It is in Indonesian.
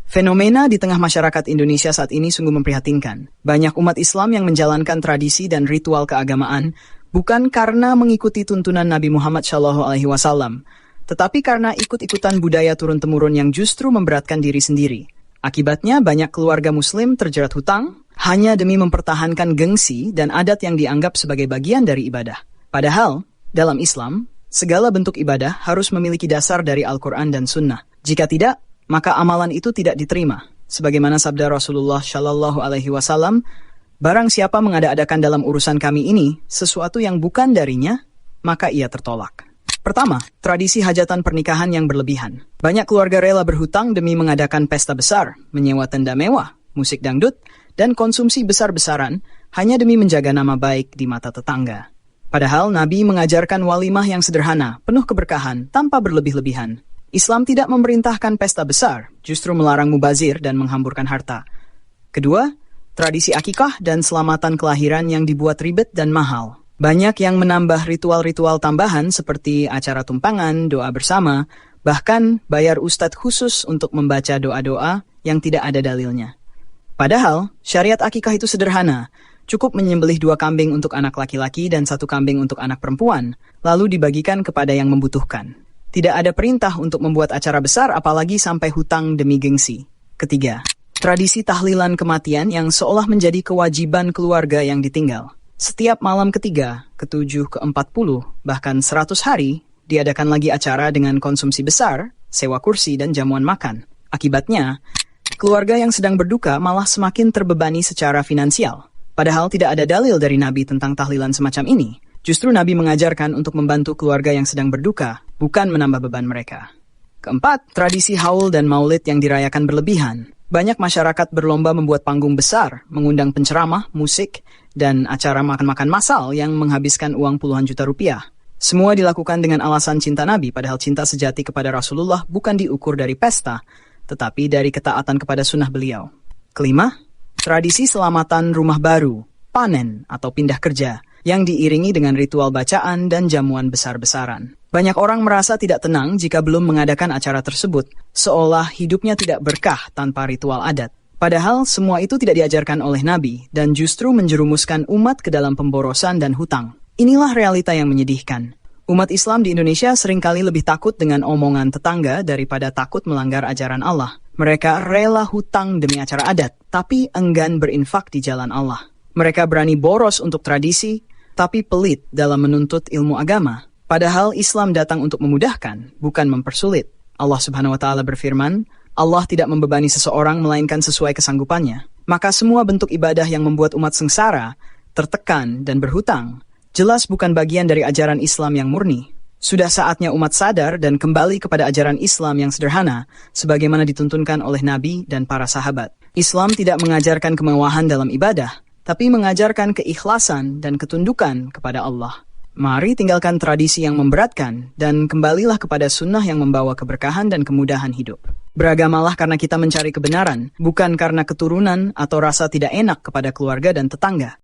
Fenomena di tengah masyarakat Indonesia saat ini sungguh memprihatinkan. Banyak umat Islam yang menjalankan tradisi dan ritual keagamaan bukan karena mengikuti tuntunan Nabi Muhammad SAW, tetapi karena ikut-ikutan budaya turun-temurun yang justru memberatkan diri sendiri. Akibatnya banyak keluarga Muslim terjerat hutang hanya demi mempertahankan gengsi dan adat yang dianggap sebagai bagian dari ibadah. Padahal, dalam Islam, segala bentuk ibadah harus memiliki dasar dari Al-Quran dan Sunnah. Jika tidak, maka amalan itu tidak diterima. Sebagaimana sabda Rasulullah Shallallahu Alaihi Wasallam, barang siapa mengada-adakan dalam urusan kami ini sesuatu yang bukan darinya, maka ia tertolak. Pertama, tradisi hajatan pernikahan yang berlebihan. Banyak keluarga rela berhutang demi mengadakan pesta besar, menyewa tenda mewah, musik dangdut, dan konsumsi besar-besaran hanya demi menjaga nama baik di mata tetangga. Padahal Nabi mengajarkan walimah yang sederhana, penuh keberkahan, tanpa berlebih-lebihan. Islam tidak memerintahkan pesta besar, justru melarang mubazir dan menghamburkan harta. Kedua, tradisi akikah dan selamatan kelahiran yang dibuat ribet dan mahal. Banyak yang menambah ritual-ritual tambahan seperti acara tumpangan, doa bersama, bahkan bayar ustadz khusus untuk membaca doa-doa yang tidak ada dalilnya. Padahal, syariat akikah itu sederhana, cukup menyembelih 2 kambing untuk anak laki-laki dan 1 kambing untuk anak perempuan, lalu dibagikan kepada yang membutuhkan. Tidak ada perintah untuk membuat acara besar apalagi sampai hutang demi gengsi. Ketiga, tradisi tahlilan kematian yang seolah menjadi kewajiban keluarga yang ditinggal. Setiap malam ketiga, ke-7, ke-40, bahkan 100 hari, diadakan lagi acara dengan konsumsi besar, sewa kursi dan jamuan makan. Akibatnya, keluarga yang sedang berduka malah semakin terbebani secara finansial. Padahal tidak ada dalil dari Nabi tentang tahlilan semacam ini. Justru Nabi mengajarkan untuk membantu keluarga yang sedang berduka, bukan menambah beban mereka. Keempat, tradisi haul dan maulid yang dirayakan berlebihan. Banyak masyarakat berlomba membuat panggung besar, mengundang penceramah, musik, dan acara makan-makan massal yang menghabiskan uang puluhan juta rupiah. Semua dilakukan dengan alasan cinta Nabi, padahal cinta sejati kepada Rasulullah bukan diukur dari pesta, tetapi dari ketaatan kepada sunnah beliau. Kelima, tradisi selamatan rumah baru, panen atau pindah kerja, yang diiringi dengan ritual bacaan dan jamuan besar-besaran. Banyak orang merasa tidak tenang jika belum mengadakan acara tersebut, seolah hidupnya tidak berkah tanpa ritual adat. Padahal semua itu tidak diajarkan oleh Nabi dan justru menjerumuskan umat ke dalam pemborosan dan hutang. Inilah realita yang menyedihkan. Umat Islam di Indonesia seringkali lebih takut dengan omongan tetangga daripada takut melanggar ajaran Allah. Mereka rela hutang demi acara adat, tapi enggan berinfak di jalan Allah. Mereka berani boros untuk tradisi, tapi pelit dalam menuntut ilmu agama. Padahal Islam datang untuk memudahkan, bukan mempersulit. Allah Subhanahu wa Ta'ala berfirman, Allah tidak membebani seseorang melainkan sesuai kesanggupannya. Maka semua bentuk ibadah yang membuat umat sengsara, tertekan, dan berhutang, jelas bukan bagian dari ajaran Islam yang murni. Sudah saatnya umat sadar dan kembali kepada ajaran Islam yang sederhana, sebagaimana dituntunkan oleh Nabi dan para sahabat. Islam tidak mengajarkan kemewahan dalam ibadah, tapi mengajarkan keikhlasan dan ketundukan kepada Allah. Mari tinggalkan tradisi yang memberatkan dan kembalilah kepada sunnah yang membawa keberkahan dan kemudahan hidup. Beragamalah karena kita mencari kebenaran, bukan karena keturunan atau rasa tidak enak kepada keluarga dan tetangga.